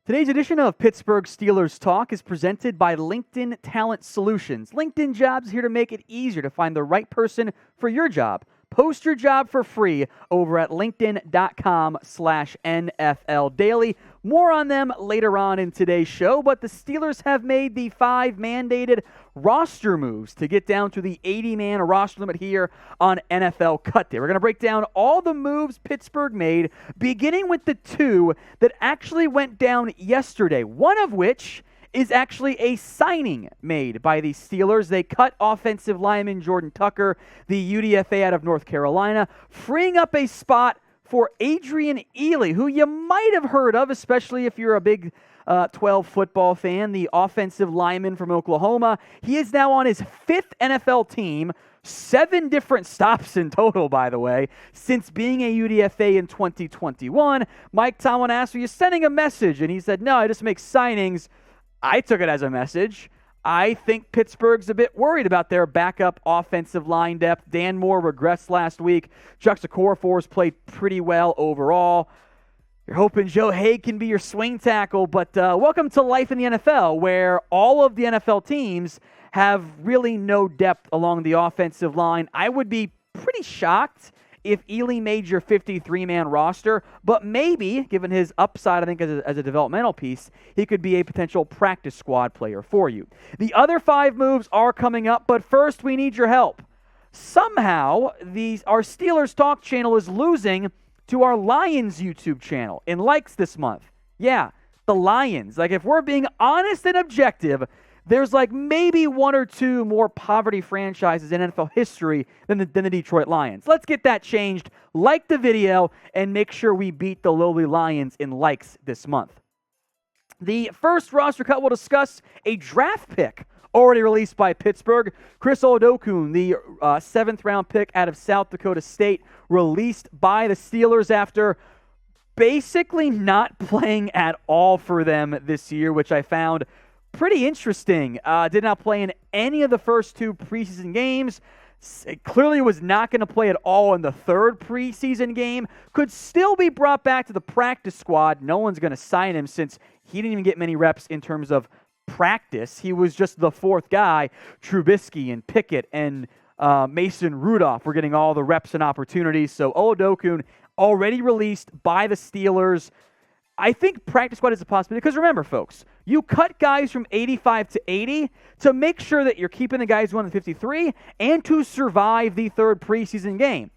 Today's edition of Pittsburgh Steelers Talk is presented by LinkedIn Talent Solutions. LinkedIn Jobs is here to make it easier to find the right person for your job. Post your job for free over at linkedin.com/NFL Daily. More on them later on in today's show, but the Steelers have made the 5 mandated roster moves to get down to the 80-man roster limit here on NFL Cut Day. We're going to break down all the moves Pittsburgh made, beginning with the 2 that actually went down yesterday, one of which is actually a signing made by the Steelers. They cut offensive lineman Jordan Tucker, the UDFA out of North Carolina, freeing up a spot for Adrian Ealy, who you might have heard of, especially if you're a Big 12 football fan, the offensive lineman from Oklahoma. He is now on his 5th NFL team, 7 different stops in total, by the way, since being a UDFA in 2021. Mike Tomlin asked, "Are you sending a message?" And he said, "No, I just make signings." I took it as a message. I think Pittsburgh's a bit worried about their backup offensive line depth. Dan Moore regressed last week. Chuks Okorafor's played pretty well overall. You're hoping Joe Haig can be your swing tackle, but welcome to life in the NFL, where all of the NFL teams have really no depth along the offensive line. I would be pretty shocked if Ealy made your 53-man roster, but maybe, given his upside, I think, as a developmental piece, he could be a potential practice squad player for you. The other 5 moves are coming up, but first we need your help. Somehow, our Steelers Talk channel is losing to our Lions YouTube channel in likes this month. Yeah, the Lions. Like, if we're being honest and objective, there's like maybe 1 or 2 more poverty franchises in NFL history than the Detroit Lions. Let's get that changed. Like the video and make sure we beat the lowly Lions in likes this month. The first roster cut we'll discuss a draft pick already released by Pittsburgh. Chris Oladokun, the 7th-round pick out of South Dakota State, released by the Steelers after basically not playing at all for them this year, which I found pretty interesting. Did not play in any of the first 2 preseason games. It clearly was not going to play at all in the 3rd preseason game. Could still be brought back to the practice squad. No one's going to sign him since he didn't even get many reps in terms of practice. He was just the 4th guy. Trubisky and Pickett and Mason Rudolph were getting all the reps and opportunities. So Oladokun already released by the Steelers. I think practice squad is a possibility because remember, folks, you cut guys from 85 to 80 to make sure that you're keeping the guys who won the 53 and to survive the 3rd preseason game.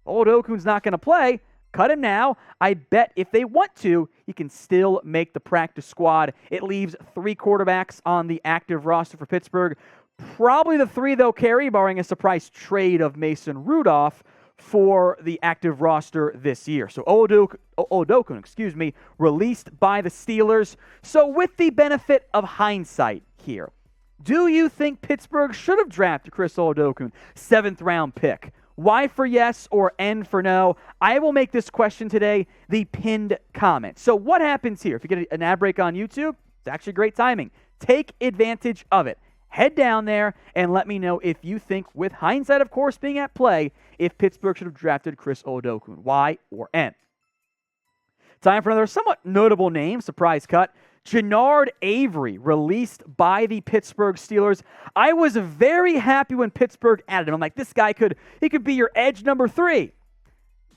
Oladokun's not going to play. Cut him now. I bet if they want to, he can still make the practice squad. It leaves 3 quarterbacks on the active roster for Pittsburgh. Probably the 3 they'll carry, barring a surprise trade of Mason Rudolph for the active roster this year. So Oladokun, released by the Steelers. So with the benefit of hindsight here, do you think Pittsburgh should have drafted Chris Oladokun, 7th-round pick? Y for yes or N for no? I will make this question today the pinned comment. So what happens here? If you get an ad break on YouTube, it's actually great timing. Take advantage of it. Head down there and let me know if you think, with hindsight, of course, being at play, if Pittsburgh should have drafted Chris Oladokun, Y or N. Time for another somewhat notable name, surprise cut. Genard Avery, released by the Pittsburgh Steelers. I was very happy when Pittsburgh added him. I'm like, this guy could be your edge number 3.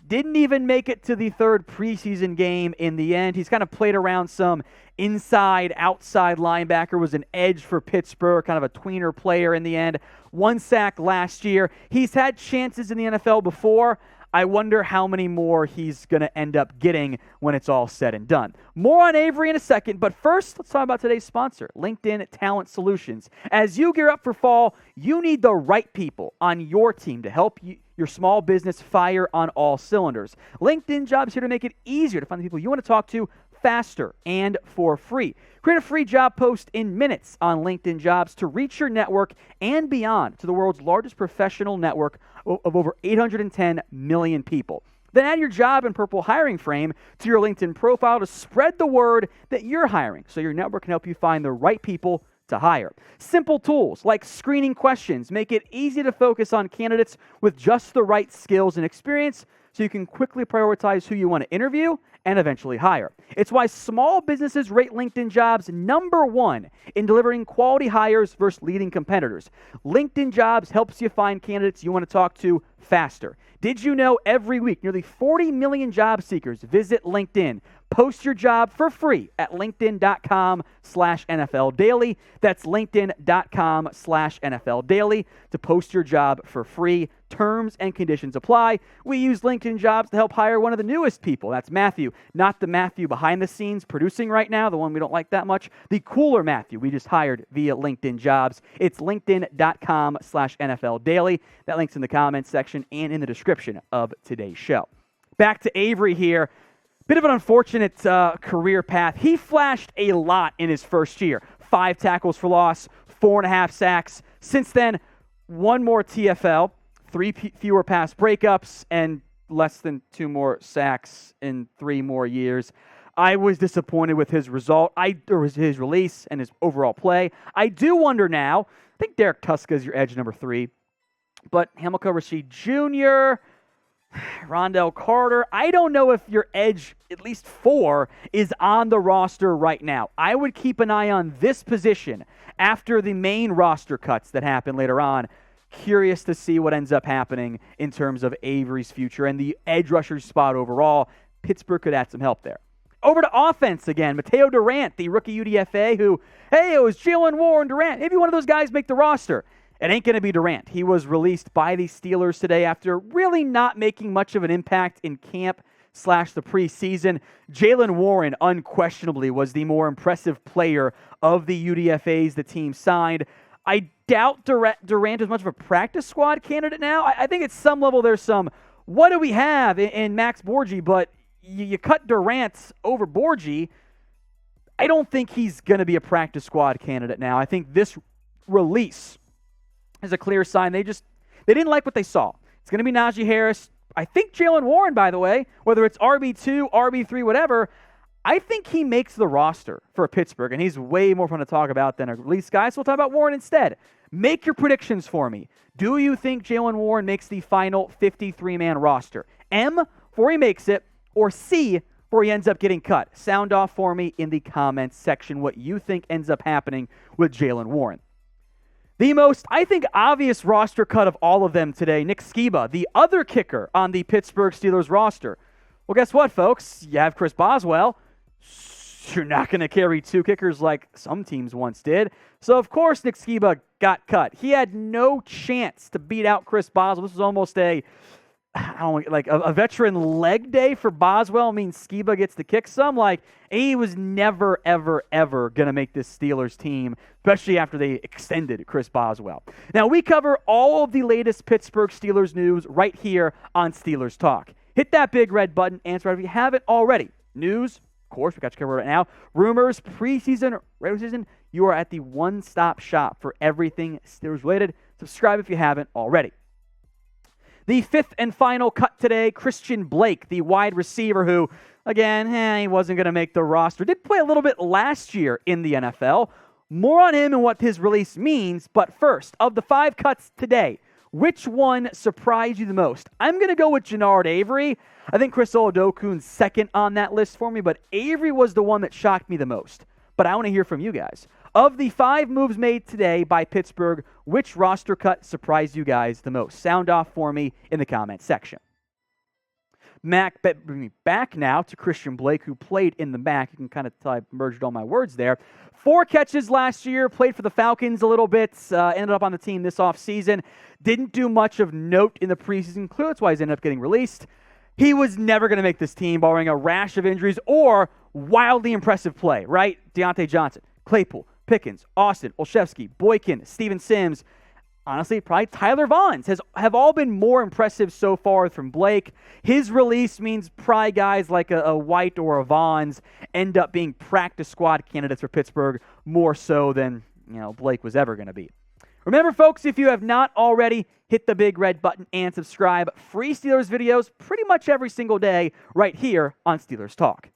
Didn't even make it to the 3rd preseason game in the end. He's kind of played around some inside, outside linebacker, was an edge for Pittsburgh, kind of a tweener player in the end. 1 sack last year. He's had chances in the NFL before. I wonder how many more he's going to end up getting when it's all said and done. More on Avery in a second, but first, let's talk about today's sponsor, LinkedIn Talent Solutions. As you gear up for fall, you need the right people on your team to help your small business fire on all cylinders. LinkedIn Jobs here to make it easier to find the people you want to talk to faster and for free. Create a free job post in minutes on LinkedIn Jobs to reach your network and beyond to the world's largest professional network of over 810 million people. Then add your job and purple hiring frame to your LinkedIn profile to spread the word that you're hiring so your network can help you find the right people to hire. Simple tools like screening questions make it easy to focus on candidates with just the right skills and experience so you can quickly prioritize who you want to interview and eventually hire. It's why small businesses rate LinkedIn Jobs #1 in delivering quality hires versus leading competitors. LinkedIn Jobs helps you find candidates you want to talk to faster. Did you know every week nearly 40 million job seekers visit LinkedIn? Post your job for free at linkedin.com/NFL Daily. That's linkedin.com/NFL Daily to post your job for free. Terms and conditions apply. We use LinkedIn Jobs to help hire one of the newest people. That's Matthew, not the Matthew behind the scenes producing right now, the one we don't like that much. The cooler Matthew we just hired via LinkedIn Jobs. It's linkedin.com/NFL Daily. That link's in the comments section and in the description of today's show. Back to Avery here. Bit of an unfortunate career path. He flashed a lot in his first year. 5 tackles for loss, 4.5 sacks. Since then, 1 more TFL, 3 fewer pass breakups, and less than 2 more sacks in 3 more years. I was disappointed with his result, his release and his overall play. I do wonder now, I think Derek Tuska is your edge number 3, but Hamilcar Rashed Jr., Rondell Carter, I don't know if your edge, at least 4, is on the roster right now. I would keep an eye on this position after the main roster cuts that happen later on. Curious to see what ends up happening in terms of Avery's future and the edge rusher spot overall. Pittsburgh could add some help there. Over to offense again. Mataeo Durant, the rookie UDFA who, hey, it was Jaylen Warren, Durant. Maybe one of those guys make the roster. It ain't going to be Durant. He was released by the Steelers today after really not making much of an impact in camp / the preseason. Jaylen Warren unquestionably was the more impressive player of the UDFAs the team signed. I doubt Durant is much of a practice squad candidate now. I think at some level there's some, what do we have in Max Borgi, but you cut Durant over Borgi. I don't think he's going to be a practice squad candidate now. I think this release is a clear sign they didn't like what they saw. It's going to be Najee Harris. I think Jaylen Warren, by the way, whether it's RB2, RB3, whatever, I think he makes the roster for Pittsburgh, and he's way more fun to talk about than a release guy, so we'll talk about Warren instead. Make your predictions for me. Do you think Jaylen Warren makes the final 53-man roster? M, before he makes it, or C, before he ends up getting cut? Sound off for me in the comments section what you think ends up happening with Jaylen Warren. The most, I think, obvious roster cut of all of them today, Nick Sciba, the other kicker on the Pittsburgh Steelers roster. Well, guess what, folks? You have Chris Boswell. You're not going to carry 2 kickers like some teams once did. So, of course, Nick Sciba got cut. He had no chance to beat out Chris Boswell. This was almost a veteran leg day for Boswell. I mean, Sciba gets to kick some. He was never, ever, ever going to make this Steelers team, especially after they extended Chris Boswell. Now, we cover all of the latest Pittsburgh Steelers news right here on Steelers Talk. Hit that big red button, answer if you haven't already. News, of course, we got you covered right now. Rumors, preseason, regular season, you are at the one-stop shop for everything Steelers related. Subscribe if you haven't already. The 5th and final cut today, Christian Blake, the wide receiver who, again, he wasn't going to make the roster. Did play a little bit last year in the NFL. More on him and what his release means. But first, of the 5 cuts today, which one surprised you the most? I'm going to go with Genard Avery. I think Chris Oladokun's second on that list for me, but Avery was the one that shocked me the most. But I want to hear from you guys. Of the 5 moves made today by Pittsburgh, which roster cut surprised you guys the most? Sound off for me in the comments section. Bring me back now to Christian Blake, who played in the back. You can kind of tell I merged all my words there. 4 catches last year, played for the Falcons a little bit, ended up on the team this offseason. Didn't do much of note in the preseason. Clearly, that's why he's ended up getting released. He was never going to make this team, barring a rash of injuries or wildly impressive play, right? Deontay Johnson, Claypool, Pickens, Austin, Olszewski, Boykin, Steven Sims, honestly, probably Tyler Vaughns have all been more impressive so far from Blake. His release means probably guys like a White or a Vaughns end up being practice squad candidates for Pittsburgh more so than Blake was ever going to be. Remember, folks, if you have not already, hit the big red button and subscribe. Free Steelers videos pretty much every single day right here on Steelers Talk.